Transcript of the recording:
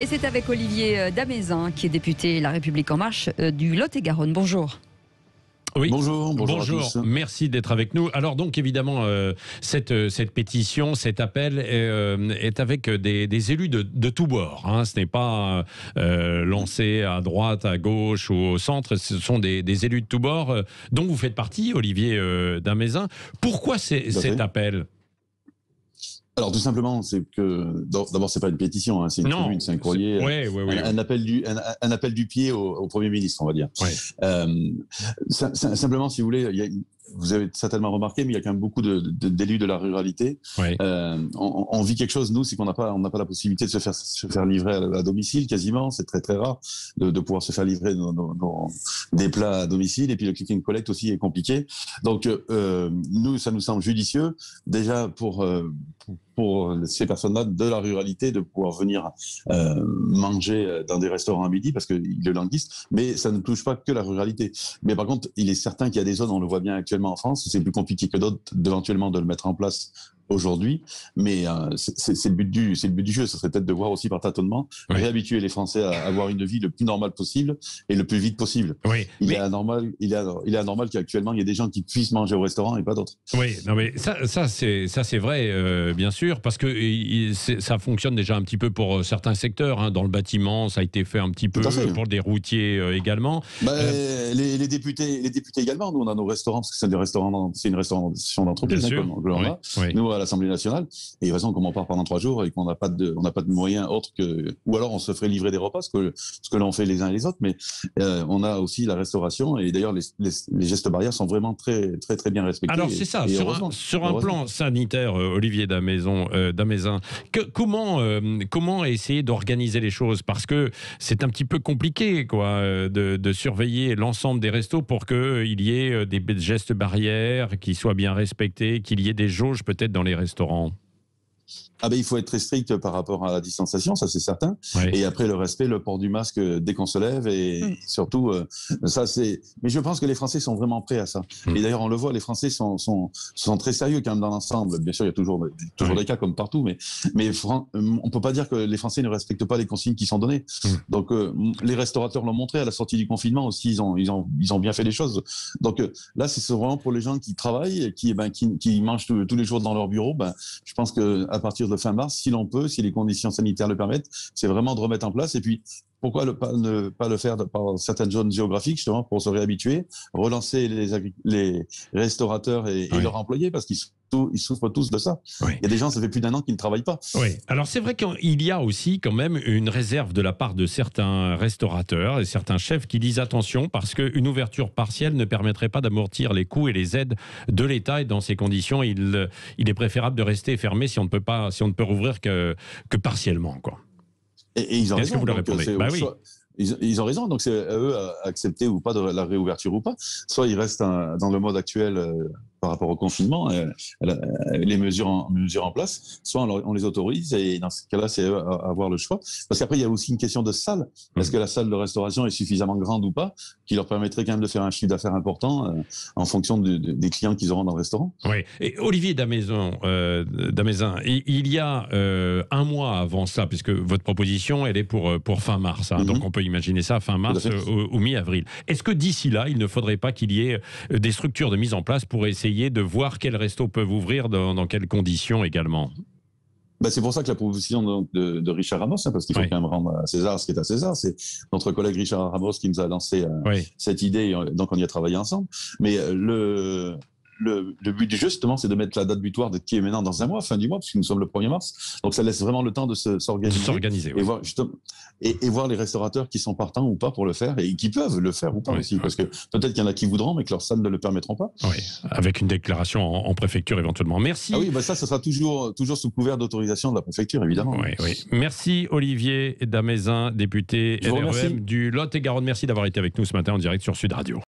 Et c'est avec Olivier Damézin, qui est député La République En Marche du Lot-et-Garonne. Bonjour. Oui. Bonjour à tous. Merci d'être avec nous. Alors donc évidemment, cette pétition, cet appel est avec des élus de tous bords. Hein. Ce n'est pas lancé à droite, à gauche ou au centre. Ce sont des élus de tous bords dont vous faites partie, Olivier Damézin. Pourquoi cet appel ? Alors tout simplement, c'est que d'abord c'est pas une pétition, hein, c'est une tribune, c'est un courrier, un appel du pied au Premier ministre, on va dire. Ouais. Simplement, si vous voulez, vous avez certainement remarqué, mais il y a quand même beaucoup d'élus de la ruralité. Ouais. On vit quelque chose, nous, c'est qu'on n'a pas la possibilité de se faire livrer à domicile quasiment. C'est très très rare de pouvoir se faire livrer des plats à domicile. Et puis le click and collect aussi est compliqué. Donc nous, ça nous semble judicieux déjà pour ces personnes-là de la ruralité de pouvoir venir manger dans des restaurants à midi parce qu'ils le languissent, mais ça ne touche pas que la ruralité. Mais par contre, il est certain qu'il y a des zones, on le voit bien actuellement en France, c'est plus compliqué que d'autres éventuellement de le mettre en place aujourd'hui, mais c'est le but du jeu. Ça serait peut-être de voir aussi par tâtonnement, réhabituer les Français à avoir une vie le plus normale possible et le plus vite possible. Oui, il est anormal qu'actuellement il y ait des gens qui puissent manger au restaurant et pas d'autres. Oui, non mais ça c'est vrai, bien sûr, parce que ça fonctionne déjà un petit peu pour certains secteurs. Hein, dans le bâtiment, ça a été fait un petit peu pour des routiers également. Les députés également. Nous on a nos restaurants parce que c'est une restauration d'entreprise. Nous à l'Assemblée nationale, et de toute façon, comme on part pendant 3 jours et qu'on n'a pas de moyens autres que, ou alors on se ferait livrer des repas, ce que l'on fait les uns et les autres, mais on a aussi la restauration, et d'ailleurs les gestes barrières sont vraiment très très très bien respectés. Alors c'est ça, sur un plan sanitaire, Olivier Damézin, comment essayer d'organiser les choses, parce que c'est un petit peu compliqué de surveiller l'ensemble des restos pour qu'il y ait des gestes barrières qui soient bien respectés, qu'il y ait des jauges peut-être dans les restaurants. Il faut être très strict par rapport à la distanciation, ça c'est certain. Oui. Et après le respect, le port du masque dès qu'on se lève, et surtout ça c'est. Mais je pense que les Français sont vraiment prêts à ça. Et d'ailleurs on le voit, les Français sont très sérieux quand même dans l'ensemble. Bien sûr il y a toujours des cas comme partout, mais on peut pas dire que les Français ne respectent pas les consignes qui sont données. Donc les restaurateurs l'ont montré à la sortie du confinement aussi, ils ont bien fait les choses. Donc là c'est vraiment pour les gens qui travaillent, qui mangent tous les jours dans leur bureau. Je pense que à partir de fin mars, si l'on peut, si les conditions sanitaires le permettent, c'est vraiment de remettre en place. Et puis, pourquoi ne pas le faire par certaines zones géographiques, justement, pour se réhabituer, relancer les restaurateurs et leurs employés, parce qu'ils souffrent tous de ça. Oui. Il y a des gens, ça fait plus d'1 an, qui ne travaillent pas. Oui. Alors, c'est vrai qu'il y a aussi quand même une réserve de la part de certains restaurateurs et certains chefs qui disent attention, parce qu'une ouverture partielle ne permettrait pas d'amortir les coûts et les aides de l'État. Et dans ces conditions, il est préférable de rester fermé si on ne peut rouvrir que partiellement, quoi. Et ils ont raison. Est-ce que vous le répondez ? Oui. Ils ont raison, donc c'est à eux à accepter ou pas de la réouverture ou pas. Soit ils restent dans le mode actuel par rapport au confinement, les mesures en place, soit on les autorise, et dans ce cas-là, c'est eux à avoir le choix. Parce qu'après, il y a aussi une question de salle. Est-ce que la salle de restauration est suffisamment grande ou pas, qui leur permettrait quand même de faire un chiffre d'affaires important en fonction des clients qu'ils auront dans le restaurant. Oui. Et Olivier Damézin, il y a 1 mois avant ça, puisque votre proposition, elle est pour fin mars, hein, donc on peut imaginer ça fin mars ou mi-avril. Est-ce que d'ici là, il ne faudrait pas qu'il y ait des structures de mise en place pour essayer de voir quels restos peuvent ouvrir, dans quelles conditions également ? C'est pour ça que la proposition de Richard Ramos, parce qu'il faut quand même rendre à César ce qui est à César, c'est notre collègue Richard Ramos qui nous a lancé cette idée, donc on y a travaillé ensemble. Mais le but du jeu, justement, c'est de mettre la date butoir qui est maintenant dans 1 mois, fin du mois, puisque nous sommes le 1er mars. Donc ça laisse vraiment le temps de s'organiser. Et voir les restaurateurs qui sont partants ou pas pour le faire, et qui peuvent le faire ou pas aussi, parce que peut-être qu'il y en a qui voudront, mais que leurs salles ne le permettront pas. Oui, avec une déclaration en préfecture éventuellement. Merci. Ah oui, ça sera toujours sous couvert d'autorisation de la préfecture, évidemment. Oui. Merci Olivier Damézin, député LREM du Lot-et-Garonne. Merci d'avoir été avec nous ce matin en direct sur Sud Radio.